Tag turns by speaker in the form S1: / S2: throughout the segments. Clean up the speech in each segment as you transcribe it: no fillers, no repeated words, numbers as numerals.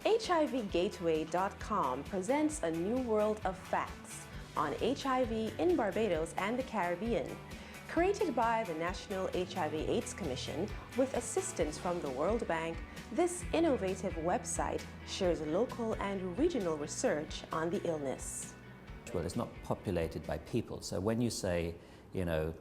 S1: HIVGateway.com presents a new world of facts on HIV in Barbados and the Caribbean. Created by the National HIV/AIDS Commission with assistance from the World Bank, this innovative website shares local and regional research on the illness.
S2: Well, it's not populated by people, so when you say, the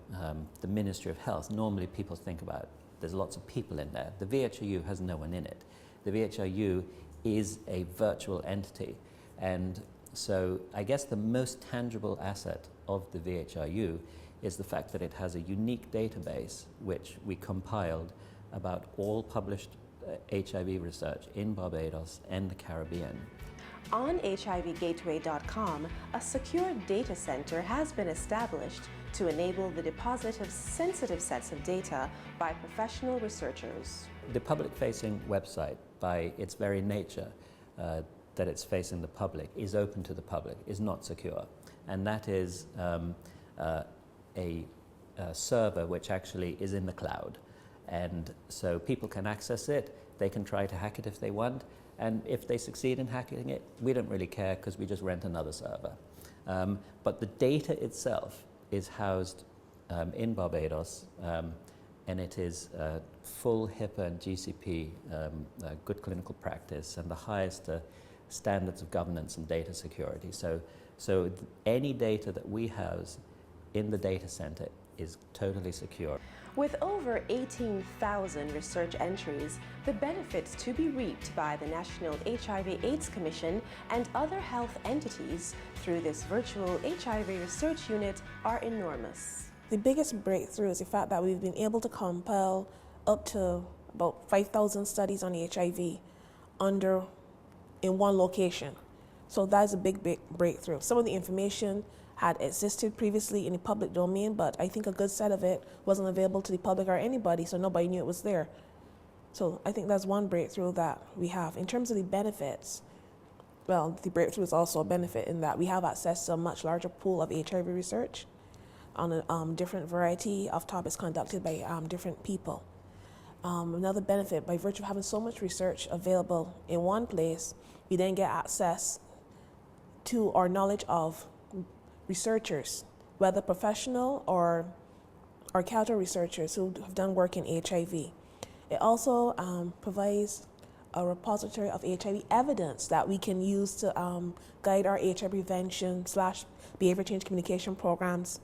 S2: Ministry of Health, normally people think about there's lots of people in there. The VHIU has no one in it. The VHIU is a virtual entity, and so I guess the most tangible asset of the VHIU is the fact that it has a unique database which we compiled about all published HIV research in Barbados and the Caribbean.
S1: On HIVGateway.com, a secure data center has been established to enable the deposit of sensitive sets of data by professional researchers.
S2: The public-facing website, by its very nature, that it's facing the public, is open to the public, is not secure. And that is a server which actually is in the cloud. And so people can access it, they can try to hack it if they want, and if they succeed in hacking it, we don't really care because we just rent another server. But the data itself is housed in Barbados, and it is full HIPAA and GCP, good clinical practice, and the highest standards of governance and data security. So any data that we house in the data center is totally secure.
S1: With over 18,000 research entries, the benefits to be reaped by the National HIV/AIDS Commission and other health entities through this virtual HIV research unit are enormous.
S3: The biggest breakthrough is the fact that we've been able to compile up to about 5,000 studies on HIV in one location. So that's a big breakthrough. Some of the information had existed previously in the public domain, but I think a good set of it wasn't available to the public or anybody, so nobody knew it was there. So I think that's one breakthrough that we have. In terms of the benefits, well, the breakthrough is also a benefit in that we have access to a much larger pool of HIV research on a different variety of topics conducted by different people. Another benefit, by virtue of having so much research available in one place, we then get access to our knowledge of researchers, whether professional or casual researchers who have done work in HIV. It also provides a repository of HIV evidence that we can use to guide our HIV prevention / behavior change communication programs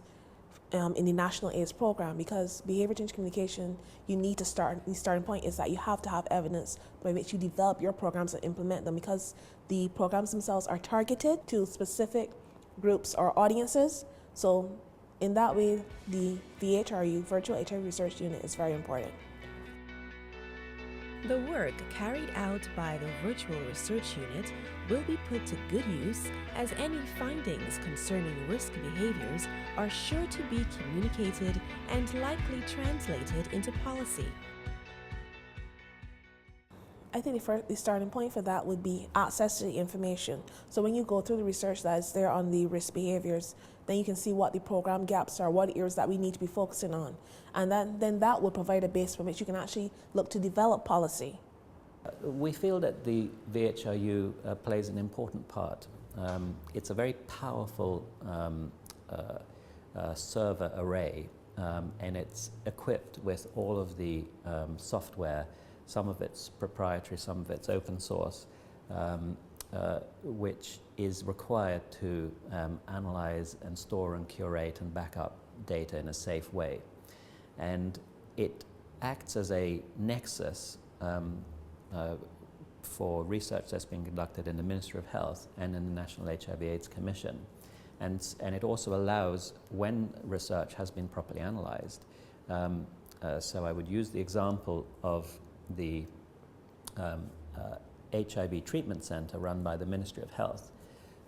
S3: in the National AIDS program, because behavior change communication, the starting point is that you have to have evidence by which you develop your programs and implement them, because the programs themselves are targeted to specific groups or audiences. So in that way, the VHRU, Virtual HIV Research Unit, is very important.
S4: The work carried out by the Virtual Research Unit will be put to good use, as any findings concerning risk behaviors are sure to be communicated and likely translated into policy.
S3: I think the starting point for that would be access to the information. So when you go through the research that is there on the risk behaviors, then you can see what the program gaps are, what areas that we need to be focusing on. And then that will provide a base from which you can actually look to develop policy.
S2: We feel that the VHIU plays an important part. It's a very powerful server array, and it's equipped with all of the software. Some of it's proprietary, some of it's open source, which is required to analyze and store and curate and back up data in a safe way. And it acts as a nexus for research that's being conducted in the Ministry of Health and in the National HIV/AIDS Commission. And it also allows, when research has been properly analyzed, so I would use the example of the HIV treatment center run by the Ministry of Health.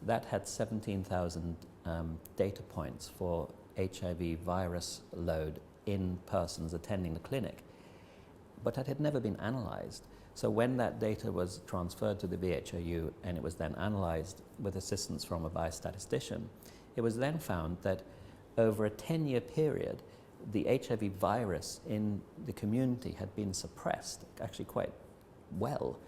S2: That had 17,000 data points for HIV virus load in persons attending the clinic, but that had never been analyzed. So when that data was transferred to the VHIU and it was then analyzed with assistance from a biostatistician, it was then found that over a 10-year period, the HIV virus in the community had been suppressed, actually quite well.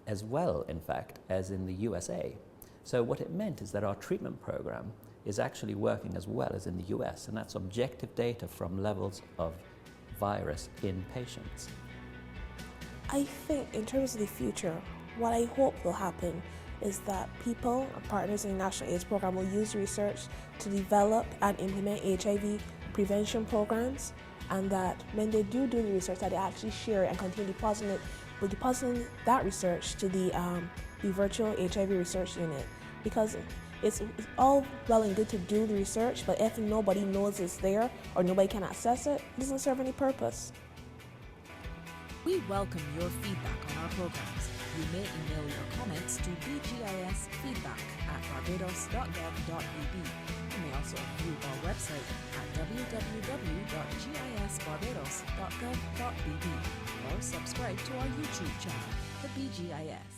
S2: as well, in fact, as in the USA. So what it meant is that our treatment program is actually working as well as in the US, and that's objective data from levels of virus in patients.
S3: I think in terms of the future, what I hope will happen is that people, our partners in the National AIDS Program, will use research to develop and implement HIV prevention programs, and that when they do the research, that they actually share it and continue depositing that research to the virtual HIV research unit. Because it's all well and good to do the research, but if nobody knows it's there or nobody can access it, it doesn't serve any purpose.
S4: We welcome your feedback on our programs. You may email your comments to bgisfeedback@barbados.gov.bb. You may also view our website at www.gisbarbados.gov.bb or subscribe to our YouTube channel, the BGIS.